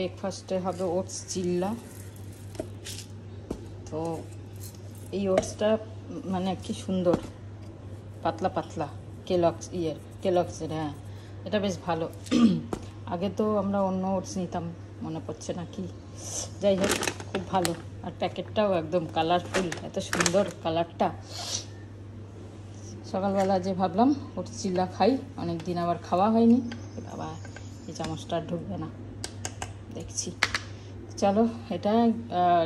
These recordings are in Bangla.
ব্রেকফাস্টে হবে ওটস চিল্লা। তো এই ওটসটা মানে কি সুন্দর পাতলা পাতলা, কেলগসের। হ্যাঁ, এটা বেশ ভালো। আগে তো আমরা অন্য ওটস নিতাম, মনে পড়ছে না কি, যাই হোক খুব ভালো। আর প্যাকেটটাও একদম কালারফুল, এত সুন্দর কালারটা। সকালবেলা যে ভাবলাম ওটস চিল্লা খাই, অনেক দিন আবার খাওয়া হয়নি। বাবা, এই চামচটা ঢুকবে না দেখছি। চলো এটা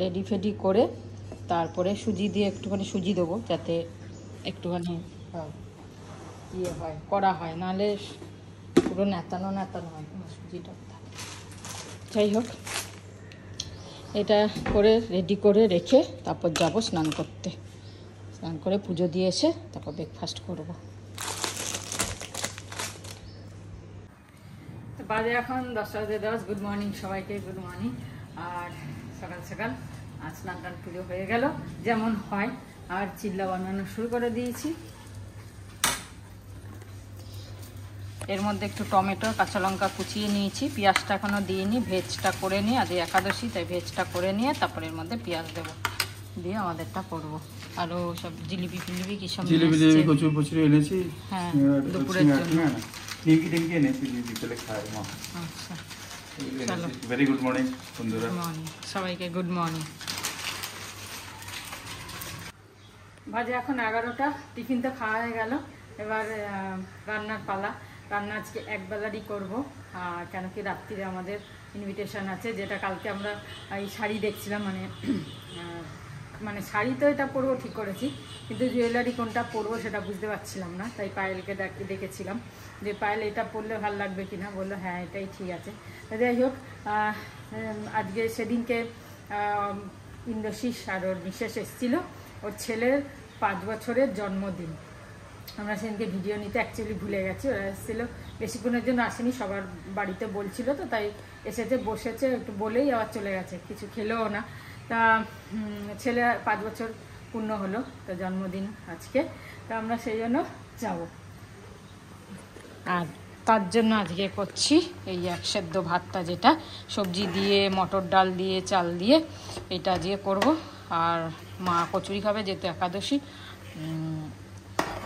রেডি ফেডি করে তারপরে সুজি দিয়ে একটুখানি সুজি দেবো, যাতে একটুখানি ইয়ে হয়, করা হয়, নাহলে পুরো নেতানো নেতানো হয় সুজিটা। যাই হোক, এটা করে রেডি করে রেখে তারপর যাব স্নান করতে। স্নান করে পুজো দিয়ে এসে তারপর ব্রেকফাস্ট করব। বাজে এখন 10:10। গুড মর্নিং সবাইকে, গুড মর্নিং। আর সকাল সকাল আজ স্নান টান পুজো হয়ে গেল যেমন হয়, আর চিল্লা বানানো শুরু করে দিয়েছি। এর মধ্যে একটু টমেটো কাঁচা লঙ্কা কুচিয়ে নিয়েছি, পেঁয়াজটা এখনও দিইনি, ভেজটা করে নিয়ে, আজ একাদশী তাই ভেজটা করে নিয়ে তারপর এর মধ্যে পেঁয়াজ দেবো, দিয়ে আমাদেরটা করবো। আরও সব জিলিপি ফিলিপি কি সব জিলিপি কচুর কচুরি এনেছি। হ্যাঁ, দুপুরের জন্য। আচ্ছা, চলো। ভেরি গুড মর্নিং বন্ধুরা। গুড মর্নিং সবাইকে, গুড মর্নিং। বাজে এখন 11টা, টিফিন তো খাওয়া হয়ে গেল। এবার রান্নার পালা। রান্না আজকে একবেলারই করবো, কেন কি রাত্রিরে আমাদের ইনভিটেশন আছে, যেটা কালকে আমরা এই শাড়ি দেখছিলাম, মানে শাড়ি তো এটা পরবো ঠিক করেছি, কিন্তু জুয়েলারি কোনটা পরবো সেটা বুঝতে পারছিলাম না। তাই পায়েলকে দেখেছিলাম যে পায়েল এটা পরলে ভালো লাগবে কিনা, বললো হ্যাঁ এটাই ঠিক আছে। যাই হোক, আজকে সেদিনকে ইন্দ্রশিস আর ওর বিশেষ এসেছিলো, ওর ছেলের 5 বছরের জন্মদিন। আমরা সেদিনকে ভিডিও নিতে অ্যাকচুয়ালি ভুলে গেছি। ওরা এসেছিলো, বেশিক্ষণের জন্য আসেনি, সবার বাড়িতে বলছিল তো, তাই এসেছে, বসেছে, একটু বলেই আবার চলে গেছে, কিছু খেলেও না। তা ছেলে 5 বছর পূর্ণ হলো, তো জন্মদিন আজকে, তা আমরা সেই জন্য যাব। আর তার জন্য আজকে করছি এই এক সেদ্ধ ভাতটা, যেটা সবজি দিয়ে, মটর ডাল দিয়ে, চাল দিয়ে, এটা আজকে করব। আর মা কচুরি খাবে, যেহেতু একাদশী,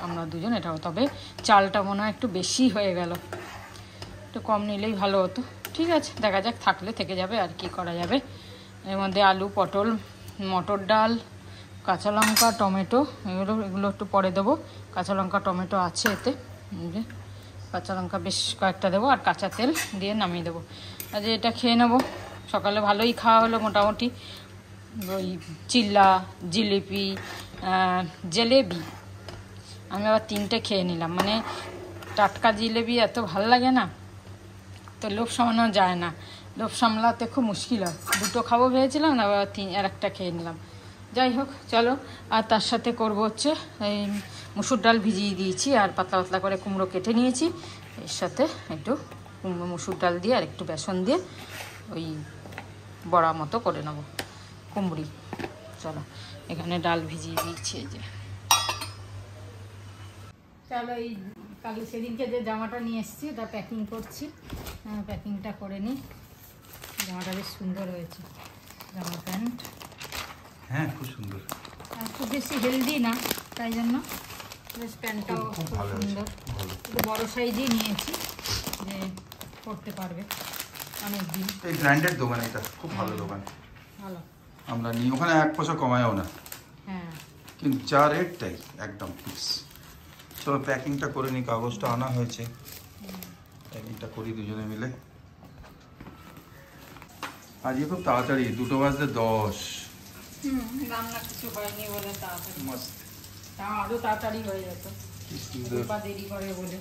আমরা দুজন এটাও। তবে চালটা মনে হয় একটু বেশি হয়ে গেল, একটু কম নিলেই ভালো হতো। ঠিক আছে, দেখা যাক, থাকলে থেকে যাবে, আর কি করা যাবে। এর মধ্যে আলু, পটল, মটর ডাল, কাঁচা লঙ্কা, টমেটো, এগুলো একটু পরে দেবো। কাঁচা লঙ্কা টমেটো আছে এতে, কাঁচা লঙ্কা বেশ কয়েকটা দেবো, আর কাঁচা তেল দিয়ে নামিয়ে দেবো। আজ এটা খেয়ে নেবো। সকালে ভালোই খাওয়া হলো মোটামুটি, ওই চিল্লা, জিলিপি, জলেবি। আমি আবার 3টে খেয়ে নিলাম, মানে টাটকা জিলেবি এত ভালো লাগে না, তো লোভ সামলানো যায় না, লোভ সামলাতে খুব মুশকিল হয়। 2টো খাবো ভেবেছিলাম, আবার আর একটা খেয়ে নিলাম। যাই হোক, চলো। আর তার সাথে করবো হচ্ছে এই মুসুর ডাল ভিজিয়ে দিয়েছি, আর পাতলা পাতলা করে কুমড়ো কেটে নিয়েছি। এর সাথে একটু মুসুর ডাল দিয়ে আর একটু বেসন দিয়ে ওই বড়া মতো করে নেবো, কুমড়ি। চলো, এখানে ডাল ভিজিয়ে দিয়েছি। এই যে চলো, এই কাল সেদিনকে যে জামাটা নিয়ে এসেছি ওটা প্যাকিং করছি। প্যাকিংটা করে নিই। জামাটা বেশ সুন্দর হয়েছে, জামা প্যান্ট। হ্যাঁ, খুব সুন্দর। খুব বেশি হেলদি না, তাই জন্য বেশ প্যান্টটাও খুব সুন্দর। একটু বড় সাইজই নিয়েছি, যে পরতে পারবে অনেক দিন। এই ব্র্যান্ডেড দোকান, এটা খুব ভালো দোকান, ভালো। আমরা নিই, ওখানে 1 পয়সা কমায়ও না। হ্যাঁ, কিন্তু যা রেটটাই একদম ফিক্স। চলো প্যাকিংটা করে নিই, কাগজটা আনা হয়েছে, প্যাকিংটা করি দুজনে মিলে। আজকে খুব তাড়াতাড়ি, 2:10 রান্না কিছু হয়নি বলে তাড়াতাড়ি, মস্ত। আরো তাড়াতাড়ি হয়ে যেত, দেরি করে বলে।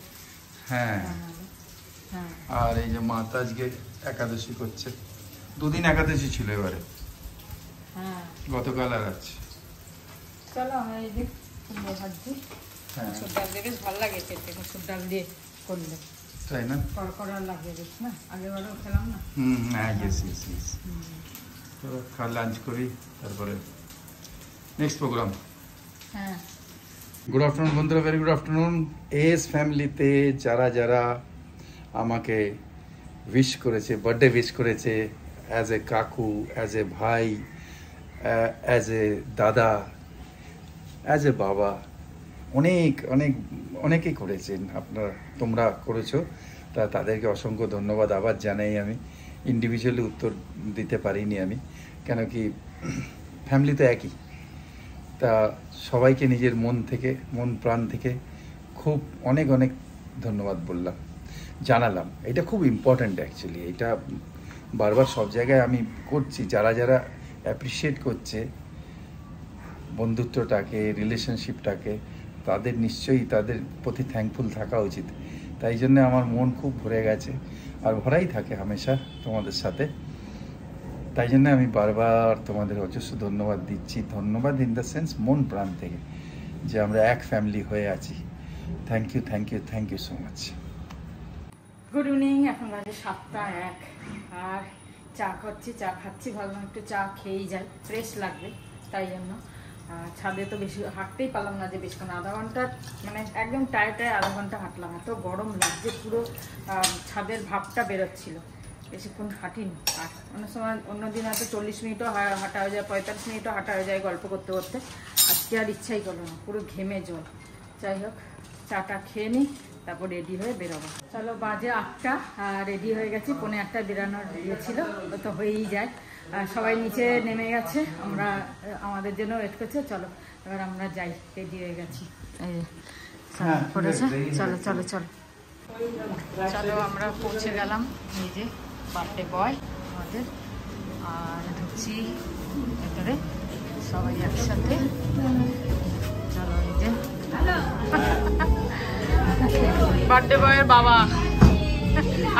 হ্যাঁ, আর এই যে মাতা আজকে একাদশী করছে, 2 দিন একাদশী ছিল এবারে। হ্যাঁ, গতকাল আর আছে। চলো, আমরা এই যে কুমড়ো ভাজি, মুসুর ডাল দিয়ে বেশ ভালো লাগে খেতে, মুসুর ডাল দিয়ে করলে, তাই না? কড়কড়া লাগে বেশ, না? আগেবারও খেলাম না। হ্যাঁ, ইয়েস। চলো লাঞ্চ করি, তারপরে নেক্সট প্রোগ্রাম। হ্যাঁ, গুড আফটারনুন বন্ধুরা, ভেরি গুড আফটারনুন। এস ফ্যামিলিতে যারা যারা আমাকে উইশ করেছে, বার্থডে উইশ করেছে, অ্যাজ এ কাকু, অ্যাজ এ ভাই, অ্যাজ এ দাদা, অ্যাজ এ বাবা, অনেকেই করেছেন আপনারা, তোমরা করেছো। তাদেরকে অসংখ্য ধন্যবাদ আবার জানাই। আমি ইন্ডিভিজুয়ালি উত্তর দিতে পারিনি আমি, কেন কি ফ্যামিলি তো একই। তা সবাইকে নিজের মন প্রাণ থেকে খুব অনেক ধন্যবাদ বললাম, জানালাম। এটা খুব ইম্পর্ট্যান্ট অ্যাকচুয়ালি। এটা বারবার সব জায়গায় আমি করছি। যারা অ্যাপ্রিসিয়েট করছে বন্ধুত্বটাকে, রিলেশনশিপটাকে, তাদের নিশ্চয়ই তাদের প্রতি থ্যাঙ্কফুল থাকা উচিত। তাই জন্য আমার মন খুব ভরে গেছে, আর ভরাই থাকে হামেশা তোমাদের সাথে। তাই জন্য আমি বারবার তোমাদের অজস্র ধন্যবাদ দিচ্ছি। ধন্যবাদ ইন দ্য সেন্স মন প্রাণ থেকে, যে আমরা এক ফ্যামিলি হয়ে আছি। Thank you so much. Good evening. এখন বাজে 7:01 আর চা খাচ্ছি। ভাবলাম একটু চা খেয়েই যাই, ফ্রেশ লাগবে। তাই জন্য ছাদে তো বেশি হাঁটতেই পারলাম না, যে বেশিক্ষণ আধা ঘন্টা, মানে একদম টায়ার্ড আধা ঘন্টা হাঁটলাম। এত গরম লাগছে, পুরো ছাদের ভাবটা বেরোচ্ছিল। বেশিক্ষণ হাঁটিনি। আর অন্যদিন হয়তো 40 মিনিটও হাঁটা হয়ে যায়, 45 মিনিটও হাঁটা হয়ে যায় গল্প করতে করতে। আজকে আর ইচ্ছাই করলো না, পুরো ঘেমে জল। যাই হোক, চাটা খেয়ে নিই, তারপর রেডি হয়ে বেরোবো। চলো, বাজে 8টা, রেডি হয়ে গেছি। 8:45 বেরোনোর ছিল, তো হয়েই যায়। সবাই নিচে নেমে গেছে, আমরা আমাদের জন্য ওয়েট করছে। চলো এবার আমরা যাই, রেডি হয়ে গেছি। এই পড়েছে, চলো চলো চলো চলো আমরা পৌঁছে গেলাম। এই যে বার্থডে বয় আমাদের, আর ঢুকছি ভেতরে সবাই একসাথে। চলো, এই যে বার্থডে বয়ের বাবা।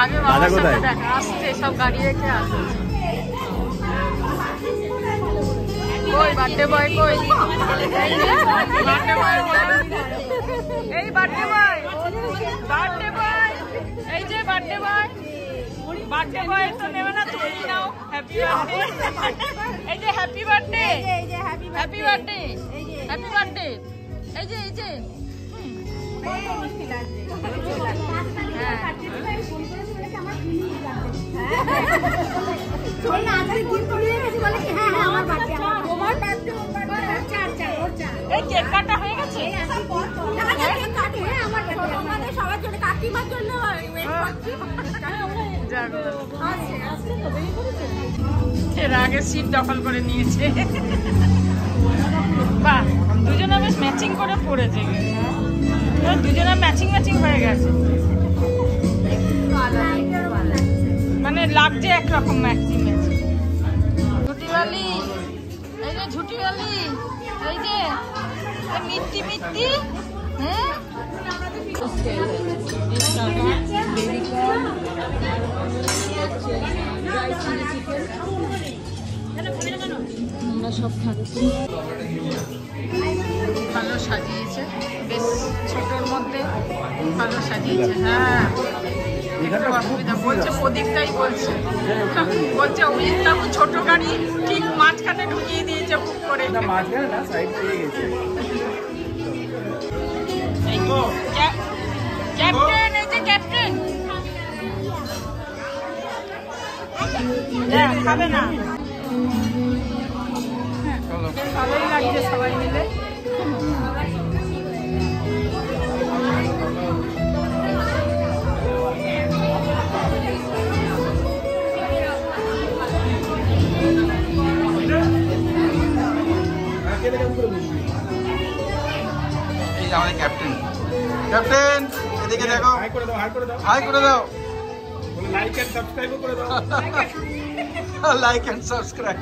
আগে বাবার সাথে দেখা, আসছে সব গাড়ি রেখে আসছে। কই বার্থডে বয়, কই বার্থডে বয়, এই বার্থডে বয়, এই যে বার্থডে বয় তো নেবে না, তুমি নাও। হ্যাপি বার্থডে, এই যে happy birthday, happy birthday, happy birthday. এই যে এই কেক কাটা হয়ে গেছে। এর আগে সিট দখল করে নিয়েছে। বাহ, দুজনে বেশ ম্যাচিং করে পড়েছে, দুজনে ম্যাচিং হয়ে গেছে, মানে লাগছে একরকম ম্যাচিং। ঝুটিওয়ালি, এই যে ঝুটিওয়ালি, এই যে মিত্তি, হ্যাঁ আমরা সব খাচ্ছি। ভালো সাজিয়েছে, বেশ ছোটোর মধ্যে ভালো সাজিয়েছে। হ্যাঁ, একটু অসুবিধা বলছে, প্রদীপটাই বলছে অভিজিৎবাবু ছোট গাড়ি ঠিক মাঝখানে ঢুকিয়ে দিয়েছে বুক করে। ক্যাপ্টেন, এই যে ক্যাপ্টেন খাবে না। ভালোই লাগছে সবাই মিলে। এই যে আমাদের ক্যাপ্টেন, এদিকে দেখো, হাই করে দাও, লাইক এন্ড সাবস্ক্রাইব করে দাও, লাইক এন্ড সাবস্ক্রাইব।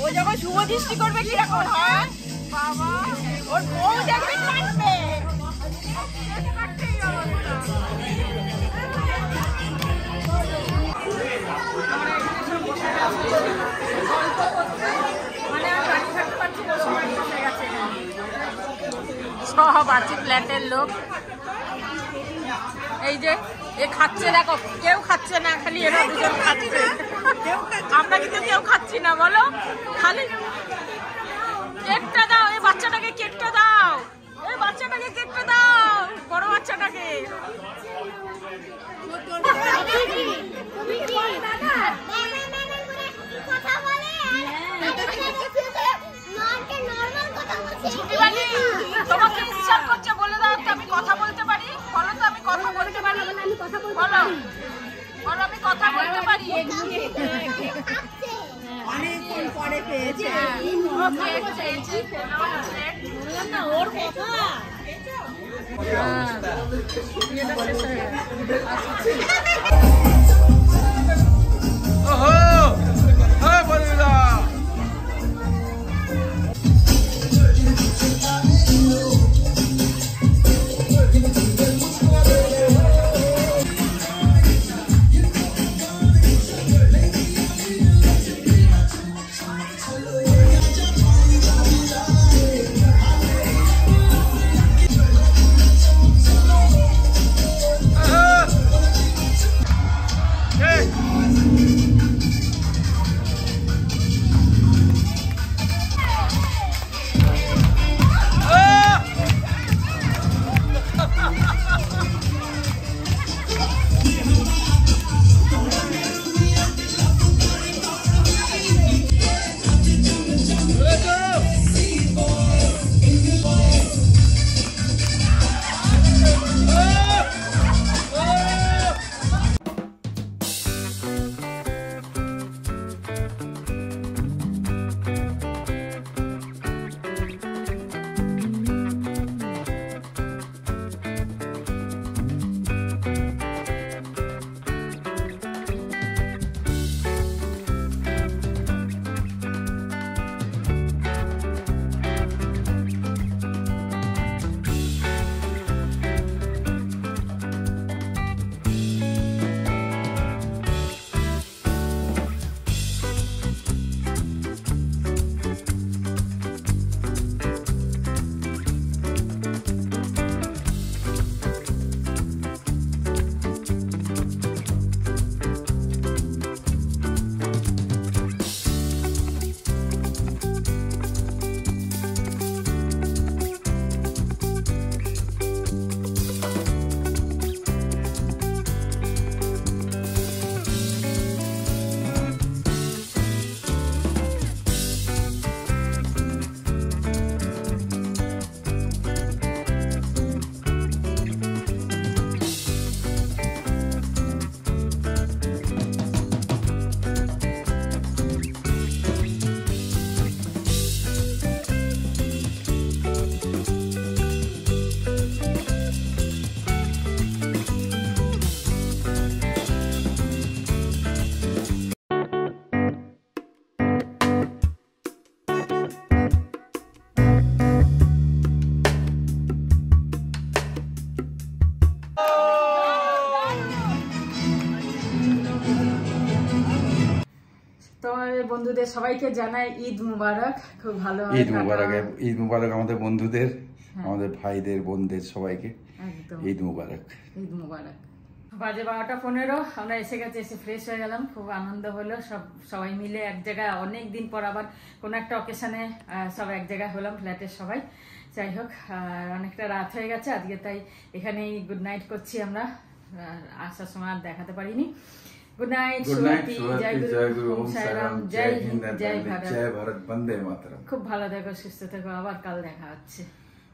ও যখন শুভ দৃষ্টি করবে কিরকম হয় বাবা, ওর বউ দেখবে কাটবে। সব আছে ফ্ল্যাটের লোক। এই যে এ খাচ্ছে, দেখো কেউ খাচ্ছে না, খালি এরা দুজন খাচ্ছে। আমরা কিন্তু কেউ খাচ্ছি না, বলো। খালি কেকটা দাও, এই বাচ্চাটাকে কেকটা দাও, এই বাচ্চাটাকে কেকটা দাও, বড় বাচ্চাটাকে। তোমাকে ইচ্ছা করছে বলে দাও তো আমি কথা বলতে পারি, বলো তো আমি কথা বলতে পারি, বলো বলো আমি কথা বলতে পারি। অনেকদিন পরে পেয়েছে ওর কথা। বন্ধুদের সবাইকে জানাই ঈদ মুবারক। খুব ভালো ঈদ মুবারক। ঈদ মুবারক আমাদের বন্ধুদের, আমাদের ভাইদের, বোনদের সবাইকে ঈদ মুবারক। ঈদ মুবারক। বাজে 12:15 আমরা এসে গেছি, এসে ফ্রেশ হয়ে গেলাম। খুব আনন্দ হলো, সবাই মিলে এক জায়গায় অনেক দিন পর আবার কোনো একটা অকেশনে সব এক জায়গায় হলাম, ফ্ল্যাটের সবাই। যাই হোক, অনেকটা রাত হয়ে গেছে আজকে, তাই এখানেই গুড নাইট করছি আমরা। আসার সময় আর দেখাতে পারিনি। গুড নাইট, জয় গুরু, ওম সাই রাম, জয় হিন্দ, জয় ভারত, বন্দে মাতরম। খুব ভালো থেকো, সুস্থ থেকো, আবার কাল দেখা হচ্ছে।